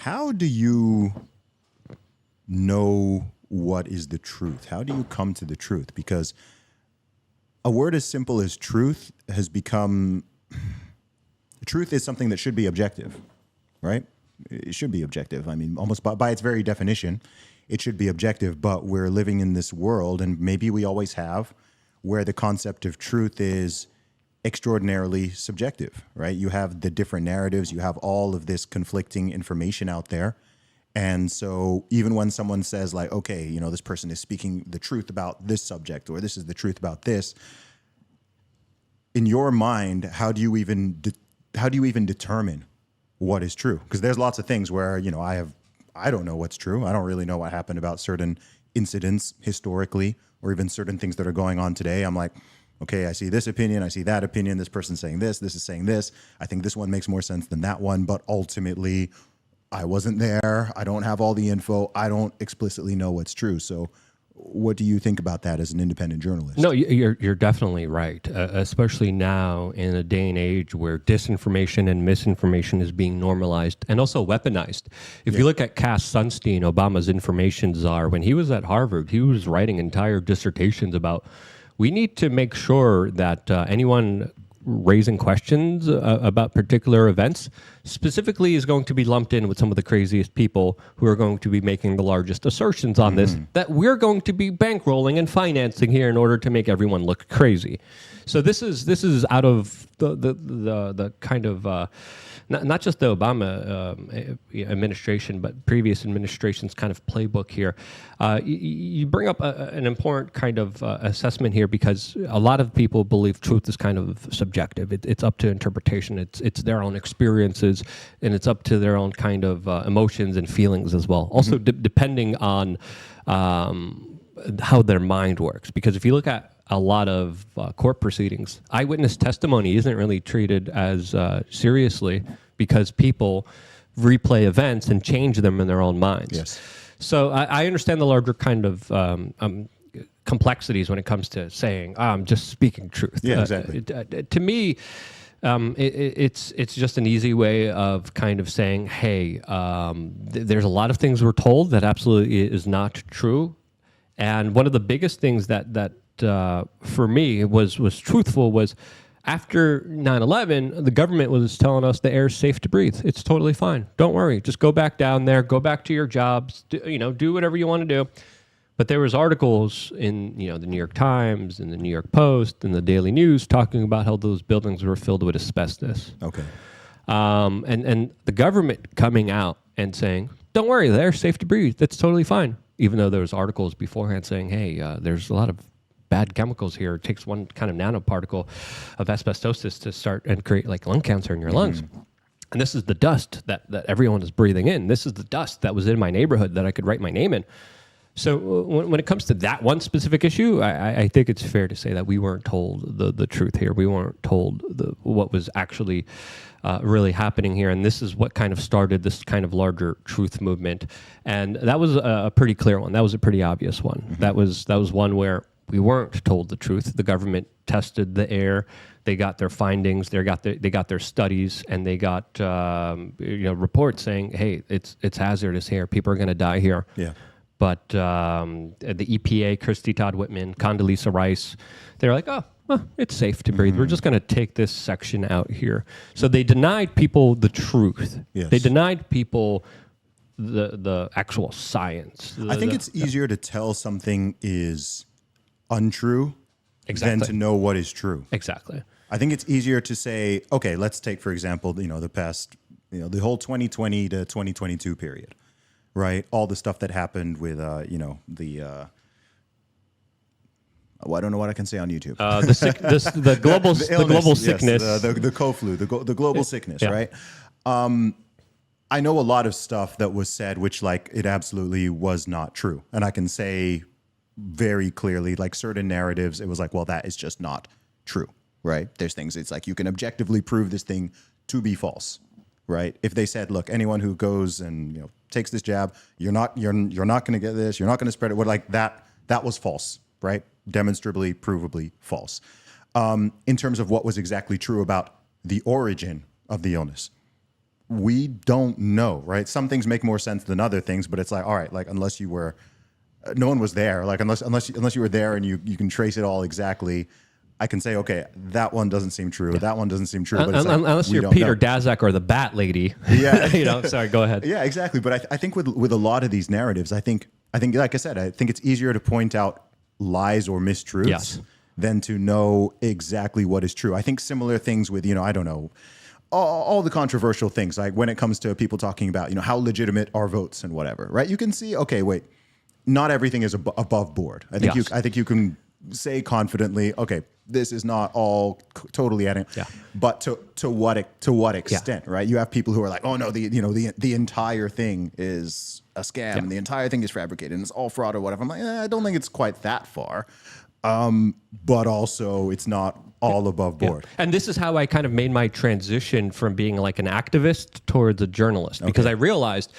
How do you know what is the truth? How do you come to the truth? Because a word as simple as truth has become... Truth is something that should be objective, right? It should be objective. I mean, almost by its very definition, it should be objective, but we're living in this world, and maybe we always have, where the concept of truth is extraordinarily subjective, right? You have the different narratives, you have all of this conflicting information out there. And so even when someone says like, okay, you know, this person is speaking the truth about this subject, or this is the truth about this, in your mind, how do you even determine what is true? Because there's lots of things where, you know, I don't know what's true. I don't really know what happened about certain incidents historically, or even certain things that are going on today. I'm like, okay, I see this opinion, I see that opinion, this person's saying this is saying this. I think this one makes more sense than that one, but ultimately I wasn't there. I don't have all the info. I don't explicitly know what's true. So what do you think about that as an independent journalist? No, you're definitely right, especially now in a day and age where disinformation and misinformation is being normalized and also weaponized. If you look at Cass Sunstein, Obama's information czar, when he was at Harvard, he was writing entire dissertations about, we need to make sure that anyone raising questions about particular events specifically is going to be lumped in with some of the craziest people who are going to be making the largest assertions on this that we're going to be bankrolling and financing here in order to make everyone look crazy. So this is out of the kind of not just the Obama administration, but previous administration's kind of playbook here. You bring up an important kind of assessment here, because a lot of people believe truth is kind of subjective. It's up to interpretation. It's their own experiences, and it's up to their own kind of emotions and feelings as well. Also, depending on how their mind works. Because if you look at a lot of court proceedings, eyewitness testimony isn't really treated as seriously, because people replay events and change them in their own minds. Yes. So I understand the larger kind of complexities when it comes to saying, I'm just speaking truth. Yeah, exactly. To me, it's just an easy way of kind of saying, hey, there's a lot of things we're told that absolutely is not true. And one of the biggest things that for me was truthful was, after 9/11, the government was telling us the air is safe to breathe. It's totally fine. Don't worry. Just go back down there. Go back to your jobs. Do whatever you want to do. But there was articles in the New York Times and the New York Post and the Daily News talking about how those buildings were filled with asbestos. Okay. And the government coming out and saying, don't worry, the air's safe to breathe. That's totally fine. Even though there was articles beforehand saying, hey, there's a lot of bad chemicals here. It takes one kind of nanoparticle of asbestosis to start and create like lung cancer in your lungs. And this is the dust that everyone is breathing in. This is the dust that was in my neighborhood that I could write my name in. So when it comes to that one specific issue, I think it's fair to say that we weren't told the truth here. We weren't told what was actually really happening here. And this is what kind of started this kind of larger truth movement. And that was a pretty clear one. That was a pretty obvious one. That was one where we weren't told the truth. The government tested the air. They got their findings. They got their studies, and they got reports saying, "Hey, it's hazardous here. People are going to die here." Yeah. But the EPA, Christy Todd Whitman, Condoleezza Rice, they're like, "Oh, well, it's safe to breathe. We're just going to take this section out here." So they denied people the truth. Yes. They denied people the actual science. I think it's easier to tell something is untrue than to know what is true. Exactly. I think it's easier to say, okay, let's take, for example, the past, the whole 2020 to 2022 period, right? All the stuff that happened with, I don't know what I can say on YouTube. The global illness, the global sickness, yes, the co-flu, the global sickness, right? I know a lot of stuff that was said, which it absolutely was not true, and I can say very clearly, certain narratives, it was well, that is just not true, right? There's things, it's you can objectively prove this thing to be false, right? If they said, look, anyone who goes and takes this jab, you're not going to get this, you're not going to spread it. That was false, right? Demonstrably, provably false. In terms of what was exactly true about the origin of the illness, we don't know, right? Some things make more sense than other things, but it's like, all right, like unless you were, no one was there, like unless you were there and you can trace it all exactly, I can say, okay, that one doesn't seem true. That one doesn't seem true. But it's like, unless you're Peter Daszak or the Bat Lady. Yeah. Sorry, go ahead. Yeah, exactly. But I think with a lot of these narratives, I think, like I said, I think it's easier to point out lies or mistruths than to know exactly what is true. I think similar things with, I don't know, all the controversial things, like when it comes to people talking about, how legitimate are votes and whatever, right? You can see, okay, wait, not everything is above board. I think you can say confidently, okay, this is not all totally adding, but to what extent, right? You have people who are like, oh no, the entire thing is a scam, and the entire thing is fabricated, and it's all fraud or whatever. I'm like, I don't think it's quite that far, but also it's not all above board. And this is how I kind of made my transition from being like an activist towards a journalist, because I realized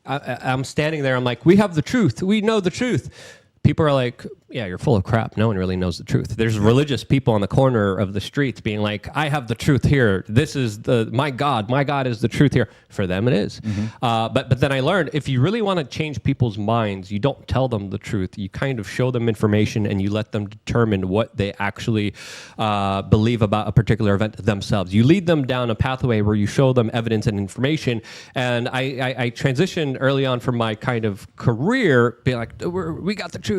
I'm standing there, I'm like, we have the truth, we know the truth. People are like, yeah, you're full of crap. No one really knows the truth. There's religious people on the corner of the streets being like, I have the truth here. This is my God is the truth here. For them, it is. But then I learned, if you really want to change people's minds, you don't tell them the truth. You kind of show them information and you let them determine what they actually believe about a particular event themselves. You lead them down a pathway where you show them evidence and information. And I transitioned early on from my kind of career, being like, we got the truth,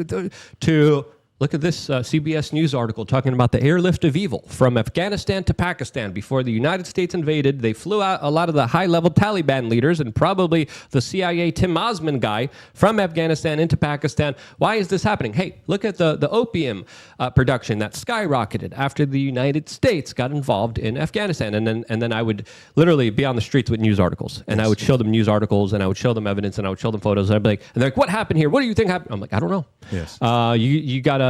to look at this CBS News article talking about the airlift of evil from Afghanistan to Pakistan. Before the United States invaded, they flew out a lot of the high-level Taliban leaders and probably the CIA Tim Osman guy from Afghanistan into Pakistan. Why is this happening? Hey, look at the opium production that skyrocketed after the United States got involved in Afghanistan. And then I would literally be on the streets with news articles, and I would show them news articles, and I would show them evidence, and I would show them photos, and I'd be like, and they're like, what happened here? What do you think happened? I'm like, I don't know. Yes.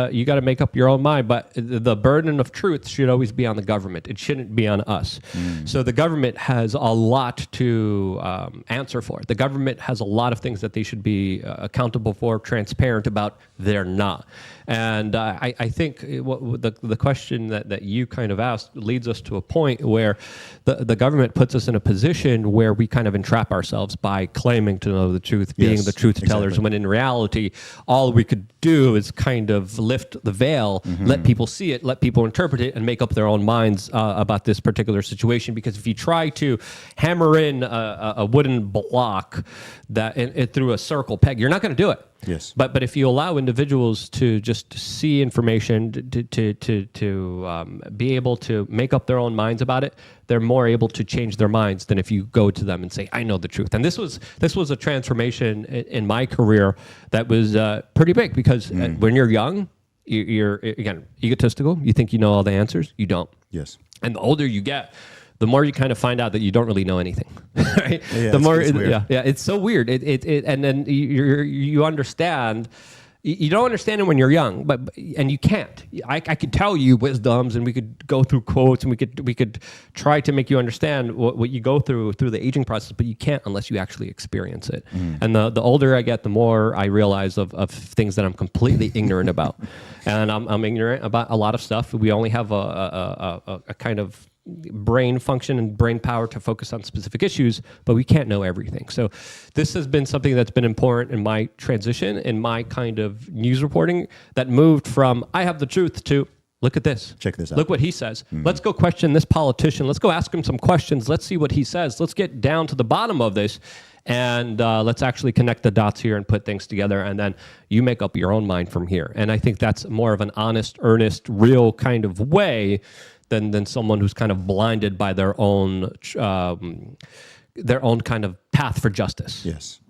You gotta make up your own mind, but the burden of truth should always be on the government. It shouldn't be on us. So the government has a lot to answer for. The government has a lot of things that they should be accountable for, transparent about. They're not. And I think the question that you kind of asked leads us to a point where the government puts us in a position where we kind of entrap ourselves by claiming to know the truth, being the truth tellers, when in reality, all we could do is kind of lift the veil, let people see it, let people interpret it, and make up their own minds about this particular situation. Because if you try to hammer in a wooden block through a circle peg, you're not going to do it. Yes. But if you allow individuals to just see information, to be able to make up their own minds about it, they're more able to change their minds than if you go to them and say, I know the truth. And this was a transformation in my career that was pretty big, because when you're young, you're again egotistical. You think you know all the answers. You don't. Yes. And the older you get, the more you kind of find out that you don't really know anything, right? Yeah, the more, it's weird. It's so weird. And then you understand. You don't understand it when you're young, and you can't. I could tell you wisdoms, and we could go through quotes, and we could try to make you understand what you go through the aging process, but you can't unless you actually experience it. And the older I get, the more I realize of things that I'm completely ignorant about, and I'm ignorant about a lot of stuff. We only have a kind of brain function and brain power to focus on specific issues, but we can't know everything. So this has been something that's been important in my transition, in my kind of news reporting, that moved from I have the truth to look at this. Check this out. Look what he says. Let's go question this politician. Let's go ask him some questions. Let's see what he says. Let's get down to the bottom of this, and let's actually connect the dots here and put things together, and then you make up your own mind from here. And I think that's more of an honest, earnest, real kind of way than someone who's kind of blinded by their own kind of path for justice. Yes.